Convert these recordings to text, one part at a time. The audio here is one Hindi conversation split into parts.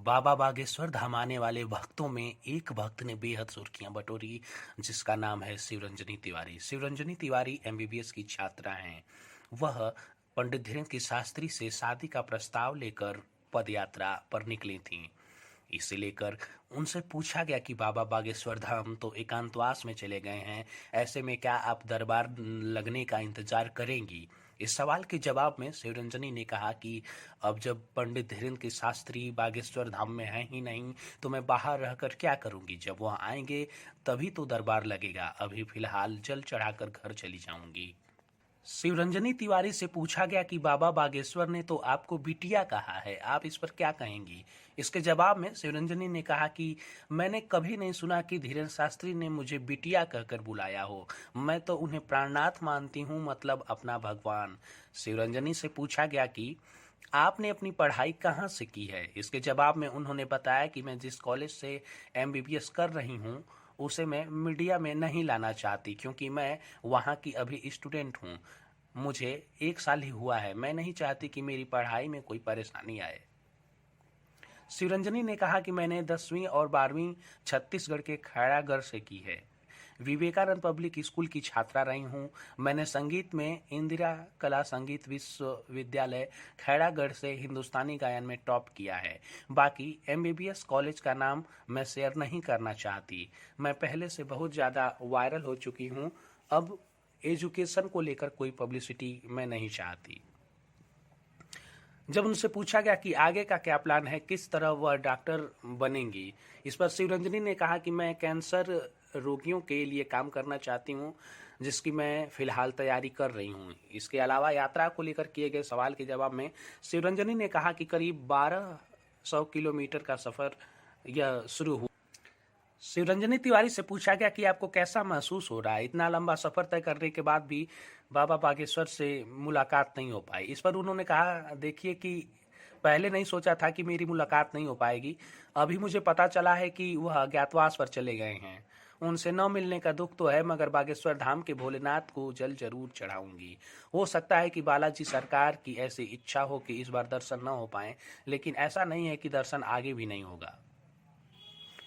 बाबा बागेश्वर धाम आने वाले भक्तों में एक भक्त ने बेहद सुर्खियां बटोरी, जिसका नाम है शिवरंजनी तिवारी। शिवरंजनी तिवारी एमबीबीएस की छात्रा हैं। वह पंडित धीरेन्द्र शास्त्री से शादी का प्रस्ताव लेकर पदयात्रा पर निकली थीं। इसे लेकर उनसे पूछा गया कि बाबा बागेश्वर धाम तो एकांतवास में चले गए हैं, ऐसे में क्या आप दरबार लगने का इंतजार करेंगी। इस सवाल के जवाब में शिवरंजनी ने कहा कि अब जब पंडित धीरेन्द्र के शास्त्री बागेश्वर धाम में हैं ही नहीं, तो मैं बाहर रहकर क्या करूंगी। जब वह आएंगे तभी तो दरबार लगेगा, अभी फिलहाल जल चढ़ाकर घर चली जाऊंगी। शिवरंजनी तिवारी से पूछा गया कि बाबा बागेश्वर ने तो आपको बिटिया कहा है, आप इस पर क्या कहेंगी। इसके जवाब में शिवरंजनी ने कहा कि मैंने कभी नहीं सुना कि धीरेन्द्र शास्त्री ने मुझे बिटिया कहकर बुलाया हो। मैं तो उन्हें प्राणनाथ मानती हूँ, मतलब अपना भगवान। शिवरंजनी से पूछा गया कि आपने अपनी पढ़ाई कहाँ से की है। इसके जवाब में उन्होंने बताया कि मैं जिस कॉलेज से एमबीबीएस कर रही हूँ उसे मैं मीडिया में नहीं लाना चाहती, क्योंकि मैं वहाँ की अभी स्टूडेंट हूँ। मुझे 1 साल ही हुआ है। मैं नहीं चाहती कि मेरी पढ़ाई में कोई परेशानी आए। शिवरंजनी ने कहा कि मैंने 10वीं और 12वीं छत्तीसगढ़ के खैरागढ़ से की है। विवेकानंद पब्लिक स्कूल की छात्रा रही हूँ। मैंने संगीत में इंदिरा कला संगीत विश्वविद्यालय खैरागढ़ से हिंदुस्तानी गायन में टॉप किया है। बाकी एमबीबीएस कॉलेज का नाम मैं शेयर नहीं करना चाहती। मैं पहले से बहुत ज़्यादा वायरल हो चुकी हूँ। अब एजुकेशन को लेकर कोई पब्लिसिटी मैं नहीं चाहती। जब उनसे पूछा गया कि आगे का क्या प्लान है, किस तरह वह डॉक्टर बनेंगी, इस पर शिवरंजनी ने कहा कि मैं कैंसर रोगियों के लिए काम करना चाहती हूँ, जिसकी मैं फिलहाल तैयारी कर रही हूँ। इसके अलावा यात्रा को लेकर किए गए सवाल के जवाब में शिवरंजनी ने कहा कि करीब 1200 किलोमीटर का सफ़र यह शुरू हुआ। शिवरंजनी तिवारी से पूछा गया कि आपको कैसा महसूस हो रहा है, इतना लंबा सफ़र तय करने के बाद भी बाबा बागेश्वर से मुलाकात नहीं हो पाई। इस पर उन्होंने कहा, देखिए कि पहले नहीं सोचा था कि मेरी मुलाकात नहीं हो पाएगी। अभी मुझे पता चला है कि वह अज्ञातवास पर चले गए हैं। उनसे न मिलने का दुख तो है, मगर बागेश्वर धाम के भोलेनाथ को जल जरूर चढ़ाऊंगी। हो सकता है कि बालाजी सरकार की ऐसी इच्छा हो कि इस बार दर्शन न हो पाए, लेकिन ऐसा नहीं है कि दर्शन आगे भी नहीं होगा।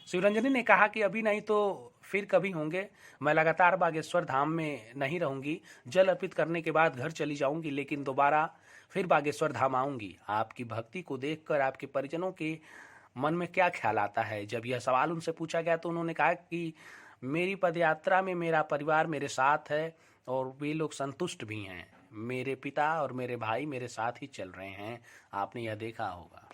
शिवरंजनी ने कहा कि अभी नहीं तो फिर कभी होंगे। मैं लगातार बागेश्वर धाम में नहीं रहूंगी। जल अर्पित करने के बाद घर चली जाऊंगी, लेकिन दोबारा फिर बागेश्वर धाम आऊंगी। आपकी भक्ति को देखकर आपके परिजनों के मन में क्या ख्याल आता है। जब यह सवाल उनसे पूछा गया तो उन्होंने कहा कि मेरी पदयात्रा में मेरा परिवार मेरे साथ है और वे लोग संतुष्ट भी हैं। मेरे पिता और मेरे भाई मेरे साथ ही चल रहे हैं। आपने यह देखा होगा।